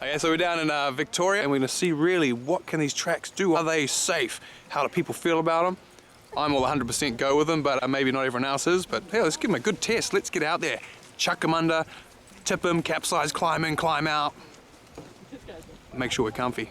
Yeah, so we're down in Victoria and we're going to see really what can these tracks do. Are they safe? How do people feel about them? I'm all 100% go with them, but maybe not everyone else is. But hey, let's give them a good test. Let's get out there, chuck them under, tip them, capsize, climb in, climb out. Make sure we're comfy.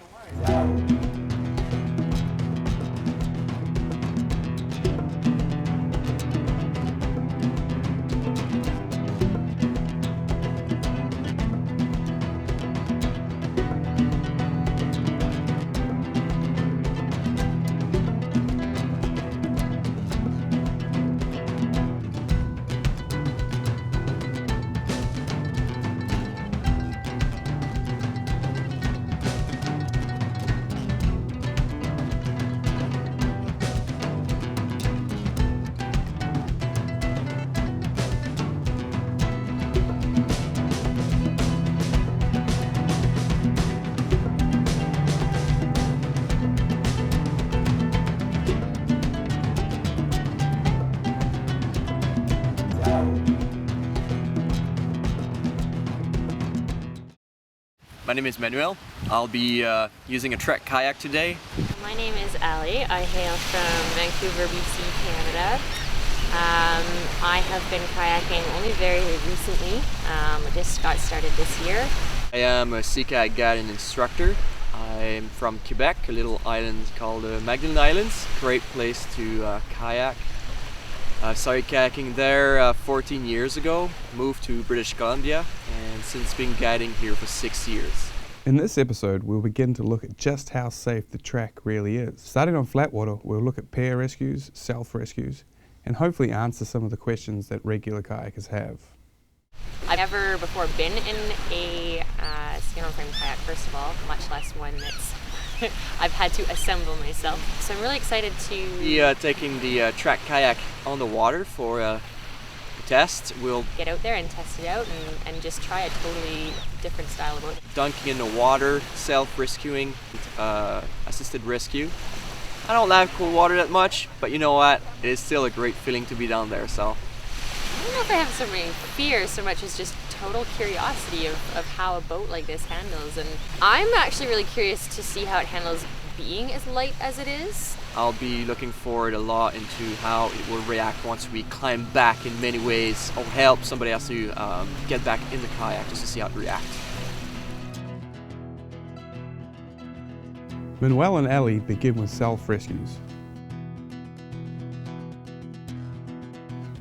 My name is Manuel. I'll be using a Trak kayak today. My name is Ali. I hail from Vancouver, BC, Canada. I have been kayaking only very recently. I just got started this year. I am a sea kayak guide and instructor. I'm from Quebec, a little island called Magdalen Islands. Great place to kayak. I started kayaking there 14 years ago, moved to British Columbia, and since been guiding here for 6 years. In this episode, we'll begin to look at just how safe the track really is. Starting on flat water, we'll look at pair rescues, self-rescues, and hopefully answer some of the questions that regular kayakers have. I've never before been in a skin-on-frame kayak, first of all, much less one that's I've had to assemble myself. So I'm really excited to be taking the Trak kayak on the water for a test. We'll get out there and test it out and just try a totally different style of boat. Dunking in the water, self-rescuing, assisted rescue. I don't like cold water that much, but you know what? It is still a great feeling to be down there, so. I don't know if I have so many fears so much as just total curiosity of how a boat like this handles, and I'm actually really curious to see how it handles being as light as it is. I'll be looking forward a lot into how it will react once we climb back in many ways, or help somebody else to get back in the kayak just to see how it reacts. Manuel and Ali begin with self-rescues.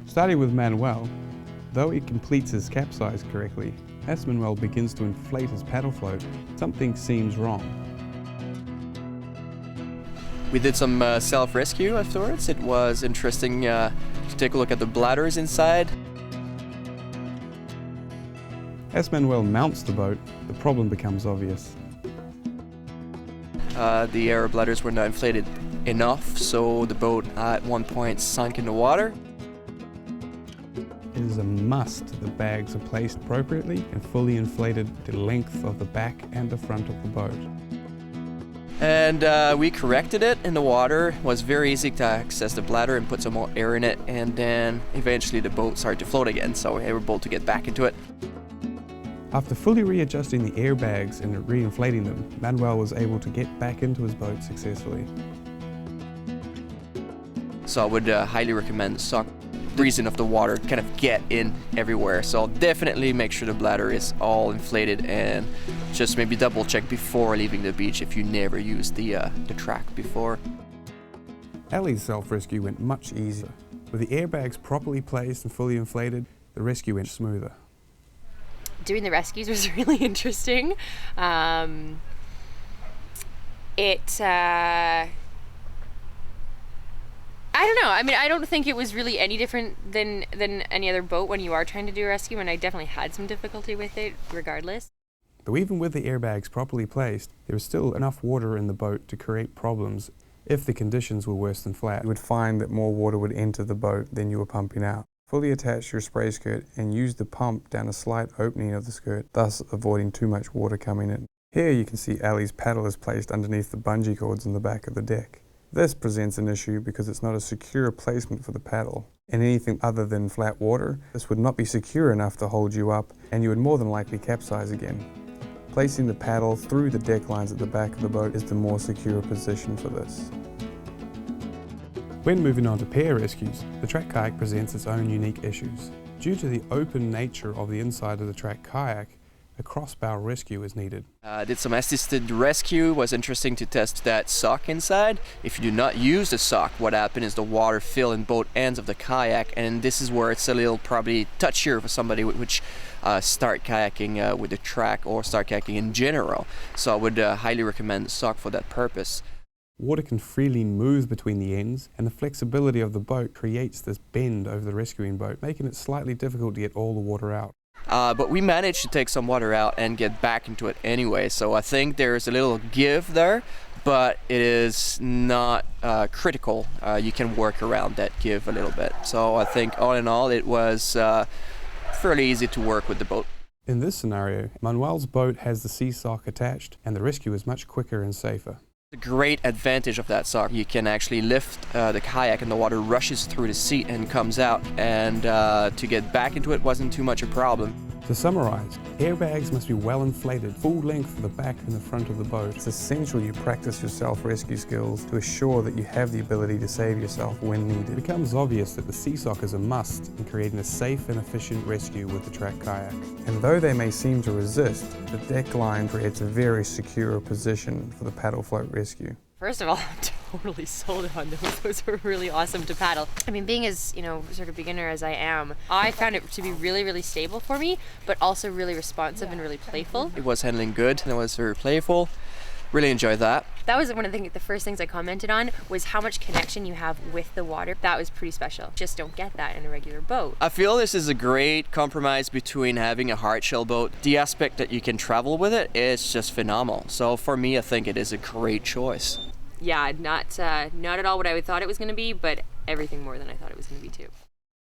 Starting with Manuel, though he completes his capsize correctly, as Manuel begins to inflate his paddle float, something seems wrong. We did some self-rescue afterwards. It was interesting to take a look at the bladders inside. As Manuel mounts the boat, the problem becomes obvious. The air bladders were not inflated enough, so the boat at one point sunk in the water. It is a must that the bags are placed appropriately and fully inflated the length of the back and the front of the boat. And we corrected it in the water. It was very easy to access the bladder and put some more air in it, and then eventually the boat started to float again, so we were able to get back into it. After fully readjusting the airbags and reinflating them, Manuel was able to get back into his boat successfully. So I would highly recommend the sock. Reason of the water kind of get in everywhere, so definitely make sure the bladder is all inflated, and just maybe double check before leaving the beach if you never used the Trak before. Ali's self-rescue went much easier. With the airbags properly placed and fully inflated, the rescue went smoother. Doing the rescues was really interesting. I don't know. I mean, I don't think it was really any different than any other boat when you are trying to do a rescue, and I definitely had some difficulty with it regardless. Though even with the airbags properly placed, there was still enough water in the boat to create problems if the conditions were worse than flat. You would find that more water would enter the boat than you were pumping out. Fully attach your spray skirt and use the pump down a slight opening of the skirt, thus avoiding too much water coming in. Here you can see Ali's paddle is placed underneath the bungee cords in the back of the deck. This presents an issue because it's not a secure placement for the paddle. In anything other than flat water, this would not be secure enough to hold you up, and you would more than likely capsize again. Placing the paddle through the deck lines at the back of the boat is the more secure position for this. When moving on to pair rescues, the Trak kayak presents its own unique issues. Due to the open nature of the inside of the Trak kayak, a crossbow rescue is needed. Did some assisted rescue. Was interesting to test that sock inside. If you do not use the sock, what happens is the water fill in both ends of the kayak, and this is where it's a little probably touchier for somebody which start kayaking with the Trak or start kayaking in general. So I would highly recommend the sock for that purpose. Water can freely move between the ends, and the flexibility of the boat creates this bend over the rescuing boat, making it slightly difficult to get all the water out. But we managed to take some water out and get back into it anyway, so I think there's a little give there, but it is not critical. You can work around that give a little bit. So I think all in all it was fairly easy to work with the boat. In this scenario, Manuel's boat has the sea sock attached, and the rescue is much quicker and safer. The great advantage of that sock, you can actually lift the kayak and the water rushes through the seat and comes out, and to get back into it wasn't too much a problem. To summarize, airbags must be well inflated, full length for the back and the front of the boat. It's essential you practice your self-rescue skills to assure that you have the ability to save yourself when needed. It becomes obvious that the sea sock is a must in creating a safe and efficient rescue with the Trak kayak. And though they may seem to resist, the deck line creates a very secure position for the paddle float rescue. First of all, I'm totally sold on those. Those were really awesome to paddle. I mean, being as, sort of beginner as I am, I found it to be really, really stable for me, but also really responsive and really playful. It was handling good and it was very playful. Really enjoyed that. That was one of the first things I commented on, was how much connection you have with the water. That was pretty special. Just don't get that in a regular boat. I feel this is a great compromise between having a hard shell boat. The aspect that you can travel with it is just phenomenal. So for me, I think it is a great choice. Yeah, not at all what I thought it was going to be, but everything more than I thought it was going to be too.